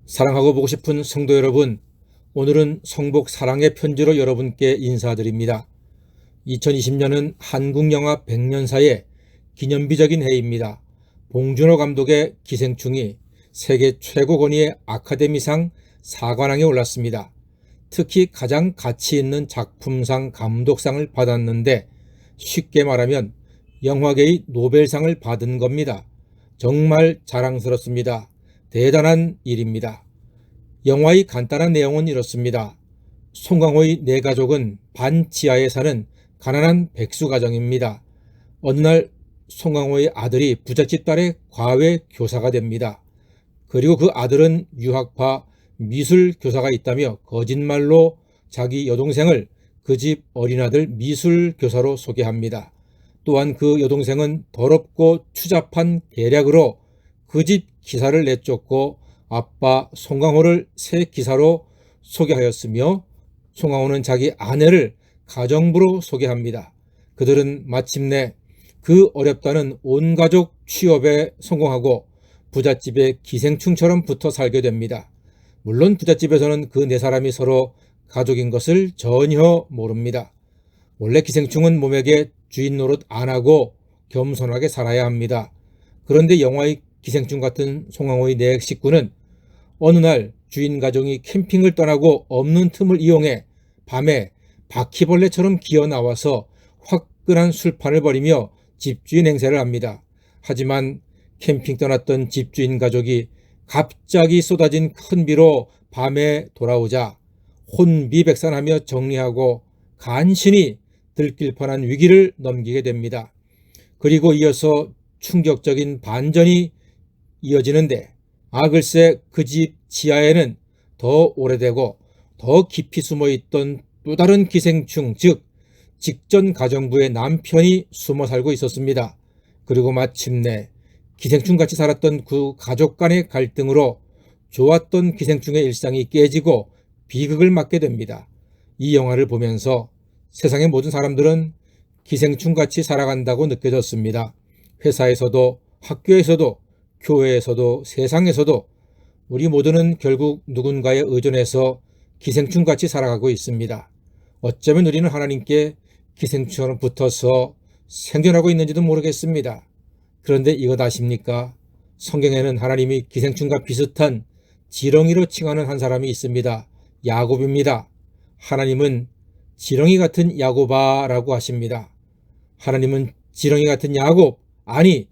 사랑하고 보고 싶은 성도 여러분, 오늘은 성복 사랑의 편지로 여러분께 인사드립니다. 2020년은 한국영화 100년사의 기념비적인 해입니다. 봉준호 감독의 기생충이 세계 최고 권위의 아카데미상 4관왕에 올랐습니다. 특히 가장 가치 있는 작품상 감독상을 받았는데 쉽게 말하면 영화계의 노벨상을 받은 겁니다. 정말 자랑스럽습니다. 대단한 일입니다. 영화의 간단한 내용은 이렇습니다. 송강호의 네 가족은 반지하에 사는 가난한 백수 가정입니다. 어느 날 송강호의 아들이 부잣집 딸의 과외 교사가 됩니다. 그리고 그 아들은 유학파 미술 교사가 있다며 거짓말로 자기 여동생을 그 집 어린아들 미술 교사로 소개합니다. 또한 그 여동생은 더럽고 추잡한 계략으로 그 집 기사를 내쫓고 아빠 송강호를 새 기사로 소개하였으며 송강호는 자기 아내를 가정부로 소개합니다. 그들은 마침내 그 어렵다는 온가족 취업에 성공하고 부잣집의 기생충처럼 붙어 살게 됩니다. 물론 부잣집에서는 그 네 사람이 서로 가족인 것을 전혀 모릅니다. 원래 기생충은 몸에게 주인 노릇 안 하고 겸손하게 살아야 합니다. 그런데 영화의 기생충 같은 송강호의 네 식구는 어느 날 주인 가족이 캠핑을 떠나고 없는 틈을 이용해 밤에 바퀴벌레처럼 기어 나와서 화끈한 술판을 벌이며 집주인 행세를 합니다. 하지만 캠핑 떠났던 집주인 가족이 갑자기 쏟아진 큰 비로 밤에 돌아오자 혼비백산하며 정리하고 간신히 들킬 뻔한 위기를 넘기게 됩니다. 그리고 이어서 충격적인 반전이 이어지는데 글쎄 그 집 지하에는 더 오래되고 더 깊이 숨어있던 또 다른 기생충, 즉 직전 가정부의 남편이 숨어 살고 있었습니다. 그리고 마침내 기생충같이 살았던 그 가족 간의 갈등으로 좋았던 기생충의 일상이 깨지고 비극을 맞게 됩니다. 이 영화를 보면서 세상의 모든 사람들은 기생충같이 살아간다고 느껴졌습니다. 회사에서도 학교에서도 교회에서도 세상에서도 우리 모두는 결국 누군가에 의존해서 기생충같이 살아가고 있습니다. 어쩌면 우리는 하나님께 기생충처럼 붙어서 생존하고 있는지도 모르겠습니다. 그런데 이것 아십니까? 성경에는 하나님이 기생충과 비슷한 지렁이로 칭하는 한 사람이 있습니다. 야곱입니다. 하나님은 지렁이 같은 야곱아라고 하십니다. 하나님은 지렁이 같은 야곱, 아니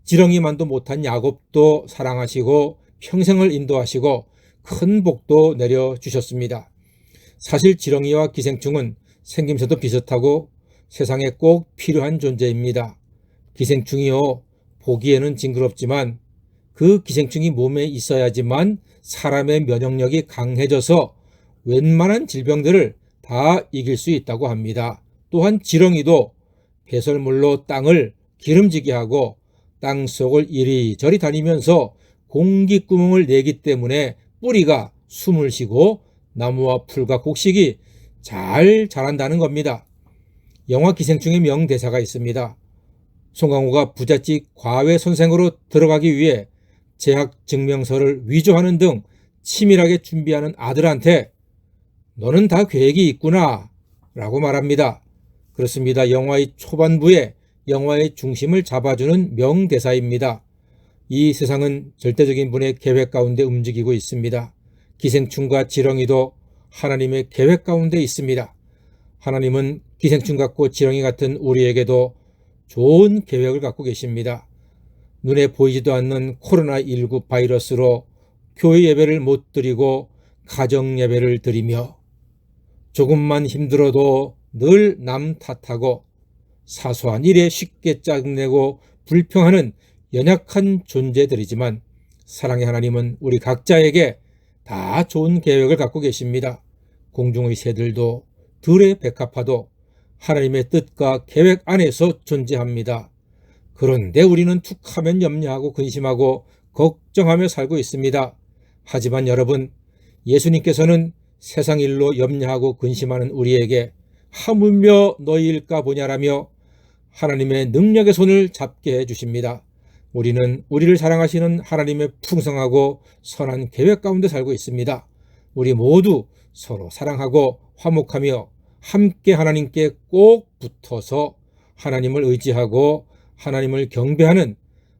지렁이만도 못한 야곱도 사랑하시고 평생을 인도하시고 큰 복도 내려주셨습니다. 사실 지렁이와 기생충은 생김새도 비슷하고 세상에 꼭 필요한 존재입니다. 기생충이요, 보기에는 징그럽지만 그 기생충이 몸에 있어야지만 사람의 면역력이 강해져서 웬만한 질병들을 다 이길 수 있다고 합니다. 또한 지렁이도 배설물로 땅을 기름지게 하고 땅 속을 이리저리 다니면서 공기구멍을 내기 때문에 뿌리가 숨을 쉬고 나무와 풀과 곡식이 잘 자란다는 겁니다. 영화 기생충의 명대사가 있습니다. 송강호가 부잣집 과외 선생으로 들어가기 위해 재학 증명서를 위조하는 등 치밀하게 준비하는 아들한테 너는 다 계획이 있구나 라고 말합니다. 그렇습니다. 영화의 초반부에 영화의 중심을 잡아주는 명대사입니다. 이 세상은 절대적인 분의 계획 가운데 움직이고 있습니다. 기생충과 지렁이도 하나님의 계획 가운데 있습니다. 하나님은 기생충 같고 지렁이 같은 우리에게도 좋은 계획을 갖고 계십니다. 눈에 보이지도 않는 코로나19 바이러스로 교회 예배를 못 드리고 가정 예배를 드리며 조금만 힘들어도 늘 남 탓하고 사소한 일에 쉽게 짜증내고 불평하는 연약한 존재들이지만 사랑의 하나님은 우리 각자에게 다 좋은 계획을 갖고 계십니다. 공중의 새들도 들의 백합화도 하나님의 뜻과 계획 안에서 존재합니다. 그런데 우리는 툭하면 염려하고 근심하고 걱정하며 살고 있습니다. 하지만 여러분, 예수님께서는 세상 일로 염려하고 근심하는 우리에게 하물며 너희일까 보냐라며 하나님의 능력의 손을 잡게 해주십니다. 우리는 우리를 사랑하시는 하나님의 풍성하고 선한 계획 가운데 살고 있습니다. 우리 모두 서로 사랑하고 화목하며 함께 하나님께 꼭 붙어서 하나님을 의지하고 하나님을 경배하는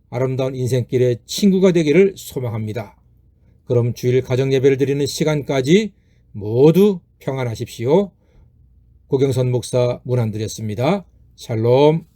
아름다운 인생길의 친구가 되기를 소망합니다. 그럼 주일 가정 예배를 드리는 시간까지 모두 평안하십시오. 고경선 목사 문안드렸습니다. 샬롬.